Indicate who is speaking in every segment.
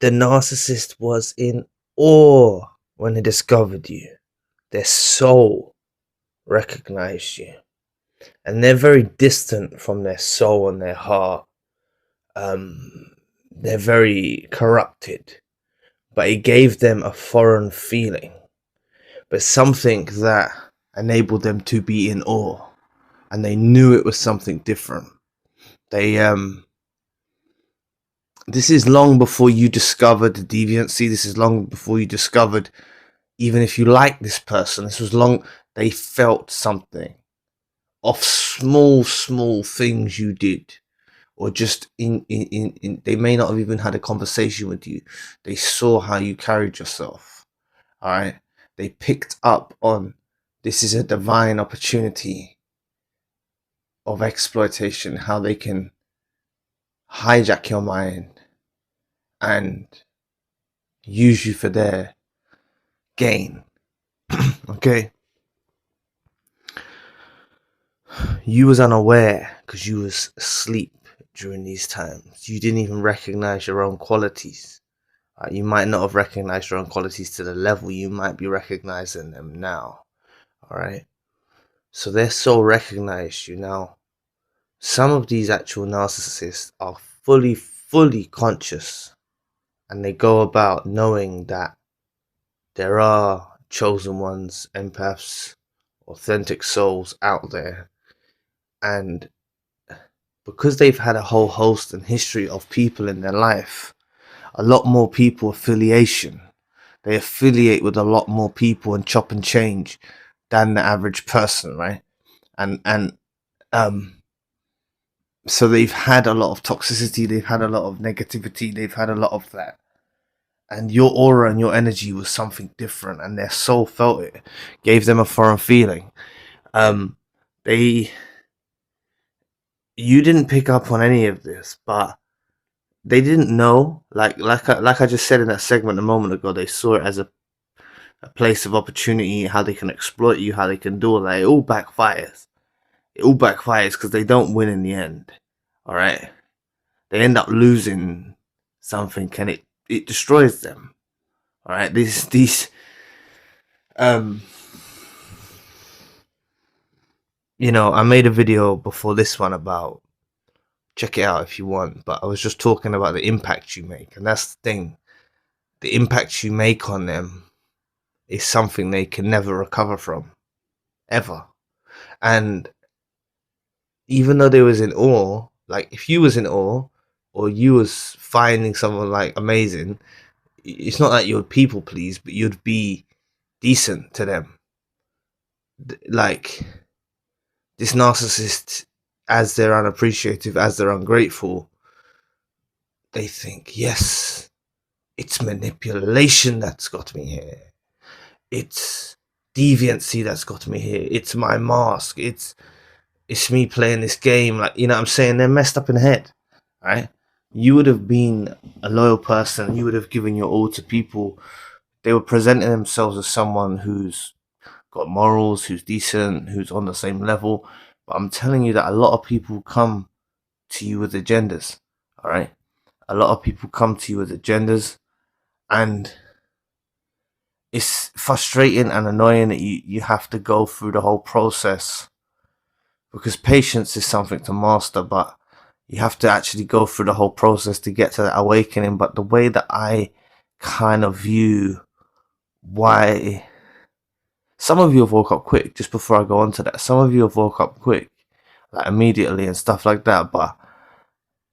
Speaker 1: The narcissist was in awe when they discovered you. Their soul recognized you. And they're very distant from their soul and their heart. They're very corrupted. But it gave them a foreign feeling. But something that enabled them to be in awe. And they knew it was something different. This is long before you discovered the deviancy. This is long before you discovered, even if you like this person, this was long, they felt something of small things you did, or just in they may not have even had a conversation with you. They saw how you carried yourself. All right. They picked up on, this is a divine opportunity of exploitation, how they can hijack your mind and use you for their gain. Okay. You was unaware because you was asleep during these times. You didn't even recognize your own qualities. You might not have recognized your own qualities to the level you might be recognizing them now. All right. So their soul recognized you now. Some of these actual narcissists are fully conscious, and they go about knowing that there are chosen ones, empaths, authentic souls out there. And because they've had a whole host and history of people in their life, a lot more people affiliation. They affiliate with a lot more people and chop and change than the average person, right? And so they've had a lot of toxicity, they've had a lot of negativity, they've had a lot of that. And your aura and your energy was something different, and their soul felt it, gave them a foreign feeling. You didn't pick up on any of this, but they didn't know. Like I just said in that segment a moment ago, they saw it as a place of opportunity, how they can exploit you, how they can do all that. It all backfires. It all backfires because they don't win in the end. All right, they end up losing something, and it destroys them. All right, I made a video before this one about, check it out if you want, but I was just talking about the impact you make, and that's the thing. The impact you make on them is something they can never recover from, ever. And even though they was in awe, like if you was in awe or you was finding someone like amazing, it's not that you would people please, but you'd be decent to them. Like this narcissist, as they're unappreciative, as they're ungrateful, they think, yes, it's manipulation that's got me here. It's deviancy that's got me here. It's my mask. It's me playing this game. Like, you know what I'm saying? They're messed up in the head, right? You would have been a loyal person. You would have given your all to people. They were presenting themselves as someone who's got morals, who's decent, who's on the same level. But I'm telling you that a lot of people come to you with agendas, all right? A lot of people come to you with agendas, and it's frustrating and annoying that you have to go through the whole process, because patience is something to master, but you have to actually go through the whole process to get to that awakening. But the way that I kind of view why some of you have woke up quick, just before I go on to that, some of you have woke up quick, like immediately and stuff like that, but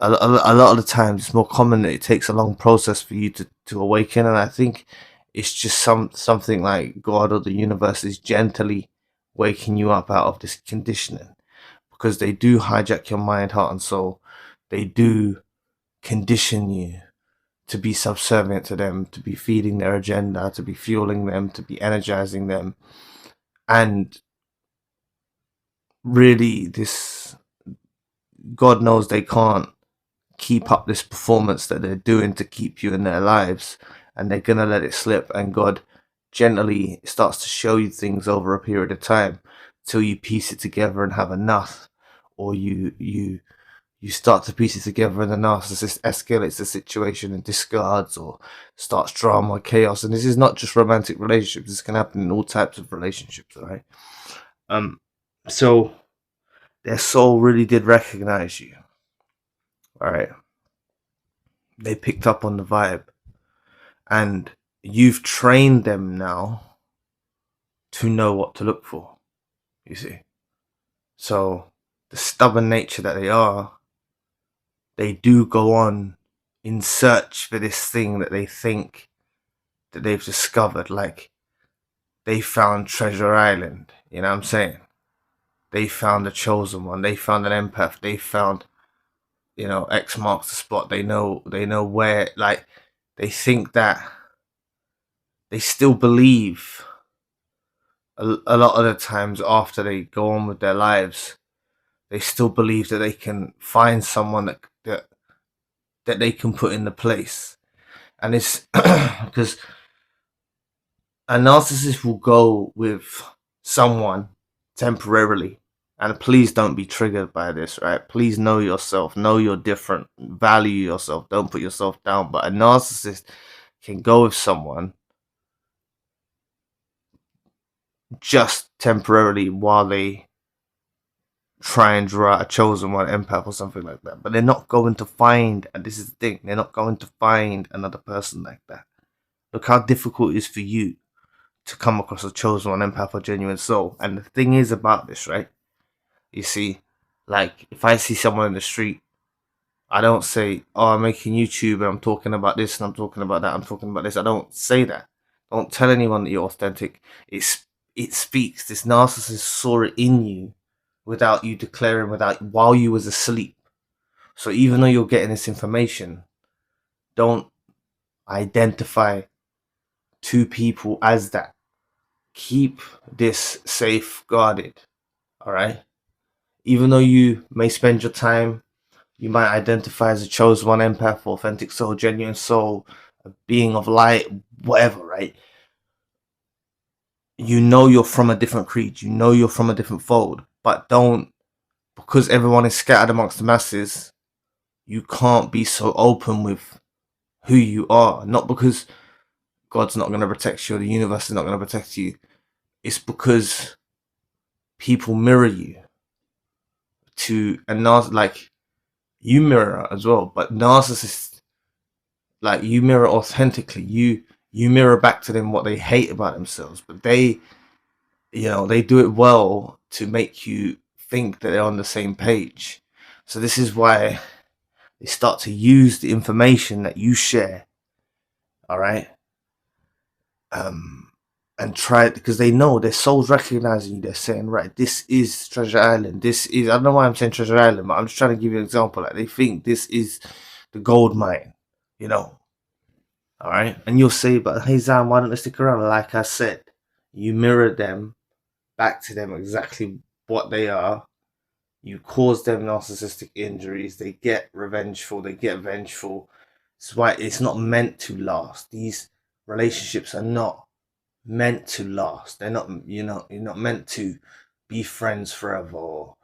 Speaker 1: a lot of the times it's more common that it takes a long process for you to awaken. And I think it's just something like God or the universe is gently waking you up out of this conditioning, because they do hijack your mind, heart and soul. They do condition you to be subservient to them, to be feeding their agenda, to be fueling them, to be energizing them. And really, this, God knows they can't keep up this performance that they're doing to keep you in their lives, and they're gonna let it slip. And God gently starts to show you things over a period of time till you piece it together and have enough, or you you start to piece it together, and the narcissist escalates the situation and discards or starts drama, chaos. And this is not just romantic relationships. This can happen in all types of relationships, all right? So their soul really did recognize you, all right? They picked up on the vibe, and you've trained them now to know what to look for, you see. So the stubborn nature that they do go on in search for this thing that they think that they've discovered. Like, they found Treasure Island, you know what I'm saying? They found the chosen one. They found an empath. They found, X marks the spot. They know where, like, they think that they still believe a lot of the times after they go on with their lives, they still believe that they can find someone that they can put in the place. And it's because a narcissist will go with someone temporarily. And please don't be triggered by this, right? Please know yourself, know you're different, value yourself, don't put yourself down. But a narcissist can go with someone just temporarily while they try and draw out a chosen one, empath or something like that. But they're not going to find, and this is the thing, they're not going to find another person like that. Look how difficult it is for you to come across a chosen one, empath or genuine soul. And the thing is about this, right? You see, like, if I see someone in the street, I don't say, oh, I'm making YouTube and I'm talking about this and I'm talking about that, I'm talking about this. I don't say that. Don't tell anyone that you're authentic. It speaks. This narcissist saw it in you without you declaring, while you was asleep. So even though you're getting this information, don't identify two people as that. Keep this safeguarded, all right? Even though you may spend your time, you might identify as a chosen one, empath, authentic soul, genuine soul, a being of light, whatever, right? You know you're from a different creed. You know you're from a different fold. But don't, because everyone is scattered amongst the masses, you can't be so open with who you are. Not because God's not going to protect you or the universe is not going to protect you. It's because people mirror you like, you mirror as well, but narcissists, like, you mirror authentically. You mirror back to them what they hate about themselves, but they do it well to make you think that they're on the same page. So this is why they start to use the information that you share, all right, and try it, because they know their soul's recognizing you. They're saying, right, this is Treasure Island. This is, I don't know why I'm saying Treasure Island, but I'm just trying to give you an example. Like, they think this is the gold mine, all right? And you'll say, but hey, Zam, why don't they stick around? Like I said, you mirror them back to them exactly what they are. You cause them narcissistic injuries. They get revengeful. They get vengeful. That's why it's not meant to last. These relationships are not meant to last. They're not, you're not meant to be friends forever, or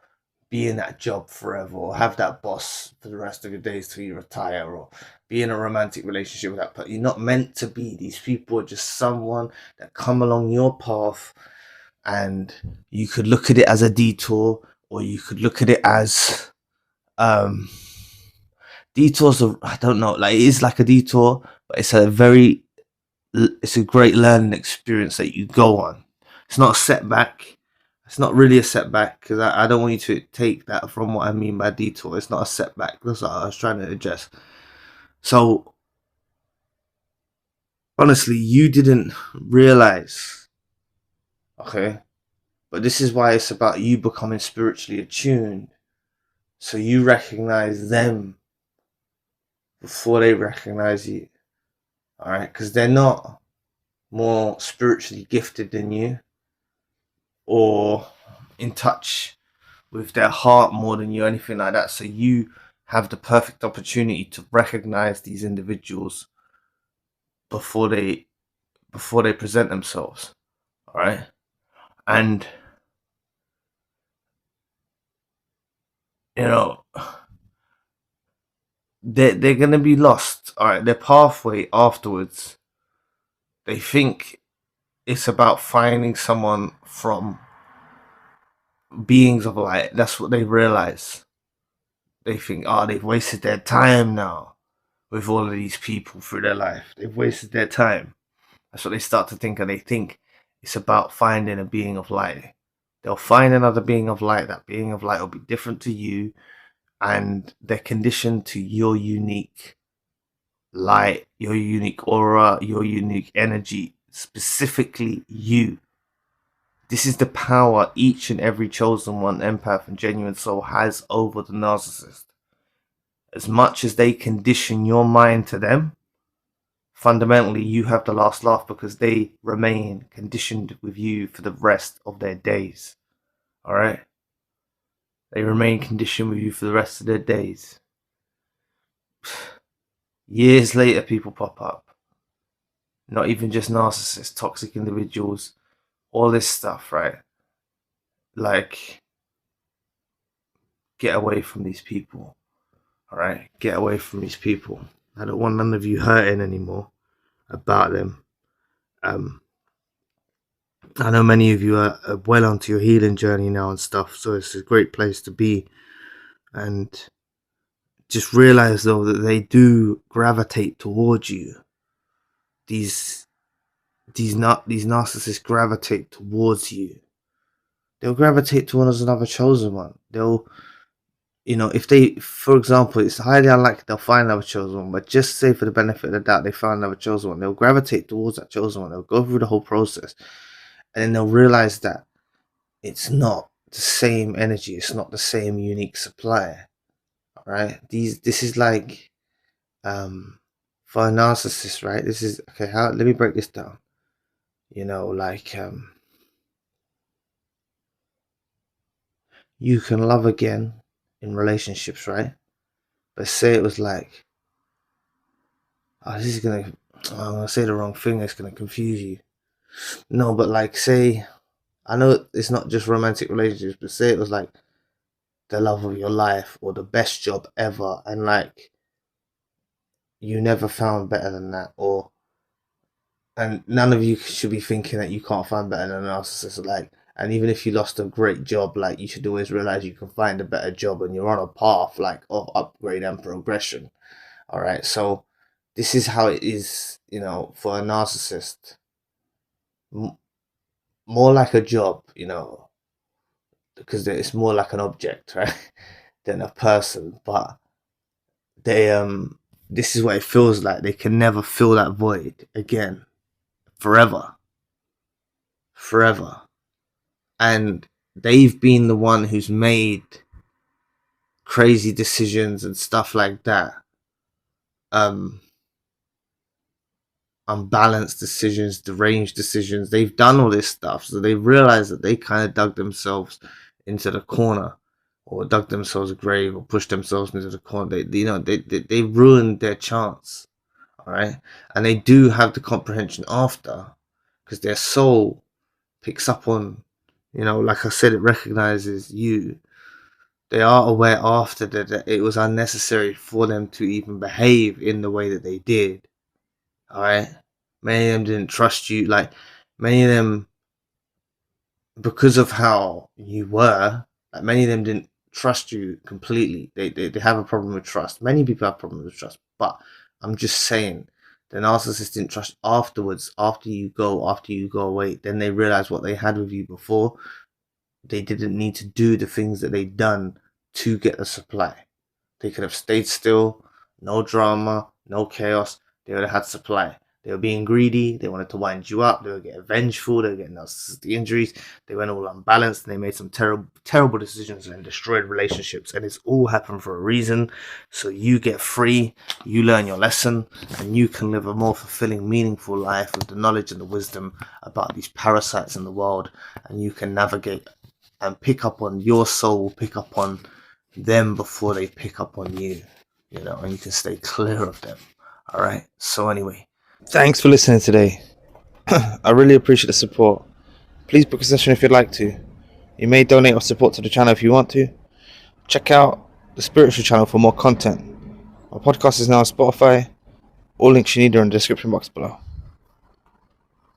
Speaker 1: be in that job forever, or have that boss for the rest of your days till you retire, or be in a romantic relationship with that person. You're not meant to be. These people are just someone that come along your path, and you could look at it as a detour, or you could look at it as detours are, I don't know, like, it is like a detour, but it's a great learning experience that you go on. It's not a setback. It's not really a setback, because I don't want you to take that from what I mean by detour. It's not a setback. That's what I was trying to address. So honestly, you didn't realize, okay? But this is why it's about you becoming spiritually attuned, so you recognize them before they recognize you, all right? Because they're not more spiritually gifted than you, or in touch with their heart more than you, anything like that. So you have the perfect opportunity to recognize these individuals before they present themselves, all right? And they're gonna be lost. All right, their pathway afterwards. They think it's about finding someone from beings of light. That's what they realize. They think, oh, they've wasted their time now with all of these people through their life. They've wasted their time. That's what they start to think, and they think it's about finding a being of light. They'll find another being of light. That being of light will be different to you, and they're conditioned to your unique light, your unique aura, your unique energy, specifically you. This is the power each and every chosen one, empath and genuine soul, has over the narcissist. As much as they condition your mind to them, fundamentally you have the last laugh, because they remain conditioned with you for the rest of their days. Alright? They remain conditioned with you for the rest of their days. Years later, people pop up. Not even just narcissists, toxic individuals, all this stuff, right? Like, get away from these people. Alright? Get away from these people. I don't want none of you hurting anymore about them. I know many of you are well onto your healing journey now and stuff, so it's a great place to be. And just realize, though, that they do gravitate towards you. These narcissists gravitate towards you. They'll gravitate towards another chosen one. They'll, if they, for example, it's highly unlikely they'll find another chosen one, but just say for the benefit of the doubt they found another chosen one, they'll gravitate towards that chosen one. They'll go through the whole process, and then they'll realize that it's not the same energy. It's not the same unique supply. All right. This is like, for a narcissist, right? This is okay. Let me break this down. Like, you can love again in relationships, right? But say it was like, I'm gonna say the wrong thing. It's gonna confuse you. No, but like, say, I know it's not just romantic relationships, but say it was like the love of your life or the best job ever, and like you never found better than that, and none of you should be thinking that you can't find better than a narcissist. Like, and even if you lost a great job, like, you should always realize you can find a better job, and you're on a path like of upgrade and progression. All right, so this is how it is, for a narcissist. More like a job, because it's more like an object, right, than a person. But they this is what it feels like. They can never fill that void again, forever, and they've been the one who's made crazy decisions and stuff like that, unbalanced decisions, deranged decisions. They've done all this stuff, so they realize that they kind of dug themselves into the corner, or dug themselves a grave, or pushed themselves into the corner. They ruined their chance. All right, and they do have the comprehension after, because their soul picks up on, like I said, it recognizes you. They are aware after that it was unnecessary for them to even behave in the way that they did. All right, many of them didn't trust you. Like, many of them, because of how you were, like, many of them didn't trust you completely. They have a problem with trust. Many people have problems with trust, but I'm just saying, the narcissist didn't trust afterwards. After you go away, then they realize what they had with you before. They didn't need to do the things that they'd done to get the supply. They could have stayed still, no drama, no chaos. They would have had supply. They were being greedy. They wanted to wind you up. They were getting vengeful. They were getting narcissistic injuries. They went all unbalanced, and they made some terrible decisions and destroyed relationships. And it's all happened for a reason. So you get free, you learn your lesson, and you can live a more fulfilling, meaningful life with the knowledge and the wisdom about these parasites in the world. And you can navigate and pick up on your soul, pick up on them before they pick up on you, and you can stay clear of them. All right. So anyway, thanks for listening today. I really appreciate the support. Please book a session if you'd like to. You may donate or support to the channel if you want to. Check out the spiritual channel for more content Our podcast is now on Spotify. All links you need are in the description box below.